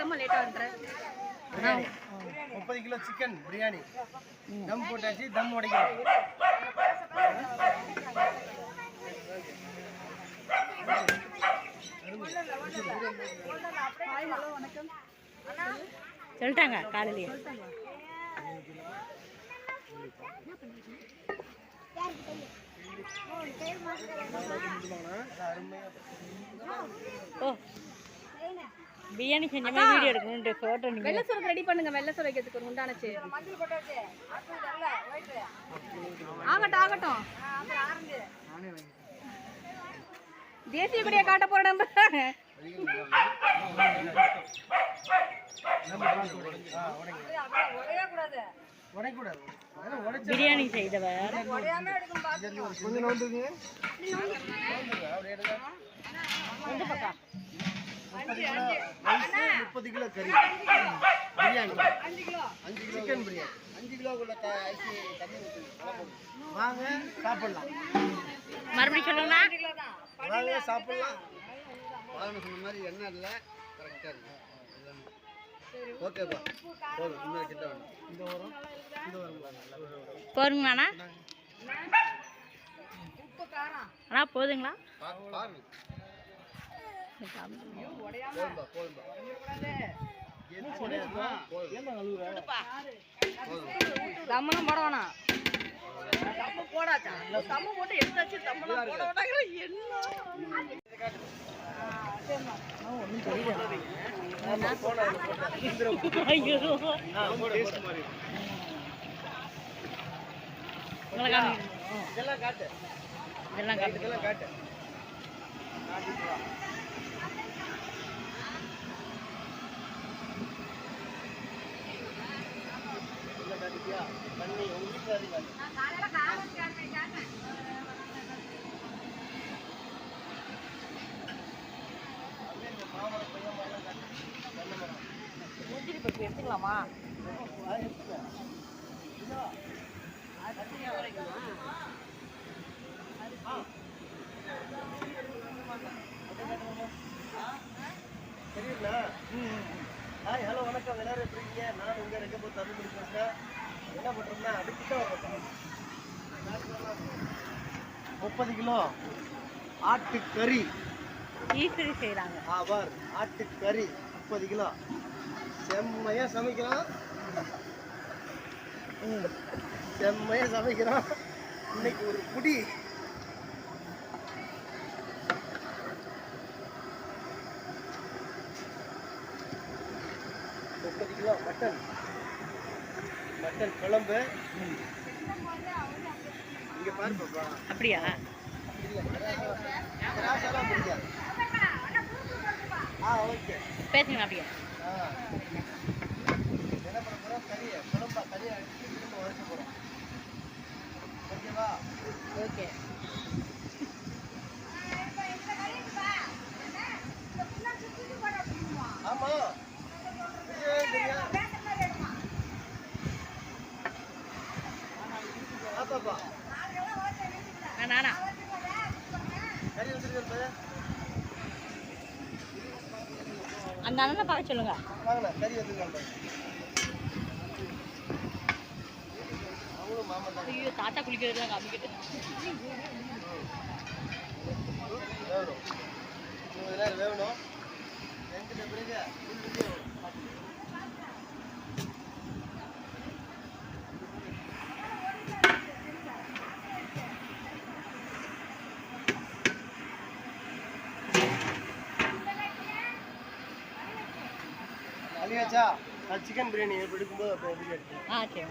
ஏமா லேட்டா வந்துற? 30 கிலோ சிக்கன் பிரியாணி தம் போட்டாச்சு, தம் உடைக்கிறோம். சொல்லிட்டாங்க காலையிலேயே. ஓ பிரியாணி செஞ்ச மாதிரி வீடியோ எடுக்கணும். ஃபோட்டோ நீங்க வெள்ளை சோறு ரெடி பண்ணுங்க. வெள்ளை சோறு வைக்கிறதுக்கு ஒரு உண்டானச்சு. ஆகட்டும் ஆகட்டும். தேசிய கொடியை காட்ட போற நம்ம. பிரியாணி செய்தவர் 30 கிலோ கறி பிரியாணி, 5 கிலோ சிக்கன் பிரியாணி, 5 கிலோக்குள்ள அரிசி தண்ணி ஊற்றுங்க. வாங்க சாப்பிடலாம். மறுபடியும் சொல்லுங்கண்ணா. வாங்க சாப்பிடலாம். வாங்க சொன்ன மாதிரி எண்ணெய் இல்லை, கரெக்டாக இருக்கு. ஓகேப்பா போதும். இன்னும் கிட்ட வேணும். இந்த வரும் போதுங்களாண்ணா? அண்ணா போதுங்களா? பாருங்க தம்மனும் போட வேணாம். தம்ம போடாச்சா? தம்ம போட்டு எடுத்தாச்சு. தம்மலாம் போட விட்டாங்க. ஒன்றும் தெரியல. ஐயோ இதெல்லாம் காட்டு, இதெல்லாம் காட்டு, இதெல்லாம் காட்டு. பண்ணி உங்க வீட்டுல முந்திரி பருப்பு எடுத்துக்கலாமா? தெரியுங்களா? ஹாய் ஹலோ வணக்கம், எல்லாரும் எப்படி இருக்கீங்க? நான் உங்க ரெக்கப்பூர் தமிழ் பேசுறேன். என்ன பண்றோம்னா அதுக்கிட்ட வரப்போம். 30 கிலோ ஆட்டுக்கறி ஈஸ்வரி செய்கிறாங்க. ஆவார் ஆட்டுக்கறி 30 கிலோ செம்மையா சமைக்கிறோம். செம்மையா சமைக்கிறோம். இன்னைக்கு ஒரு புடி கிலோ மட்டன் குழம்பு. இங்க பாரு பாப்பா. அப்படியா? ஓகே பேசுங்க. அப்படியா? என்ன பண்ண போறோம்? கறியை குழம்பா கறியை அடிச்சு திரும்ப உரைக்க போறோம். ஓகேவா? ஓகே. ஆமா பாப்பா நானா கறி வந்துருக்கு. அந்த அண்ணனை பார்க்க சொல்லுங்க. வாங்கண்ணா கறி வந்துருக்காங்க. அவங்களும் மாமா தான். ஐயோ தாத்தா குளிக்கிறதுலாம் காமிக்கிட்டு வேணும். 20 நேரம் வேகணும். வெந்துட்ட பிறகு அழியாச்சா சிக்கன் பிரியாணி எப்படி இருக்கும்போது அப்போ எப்படி எடுத்து சரி.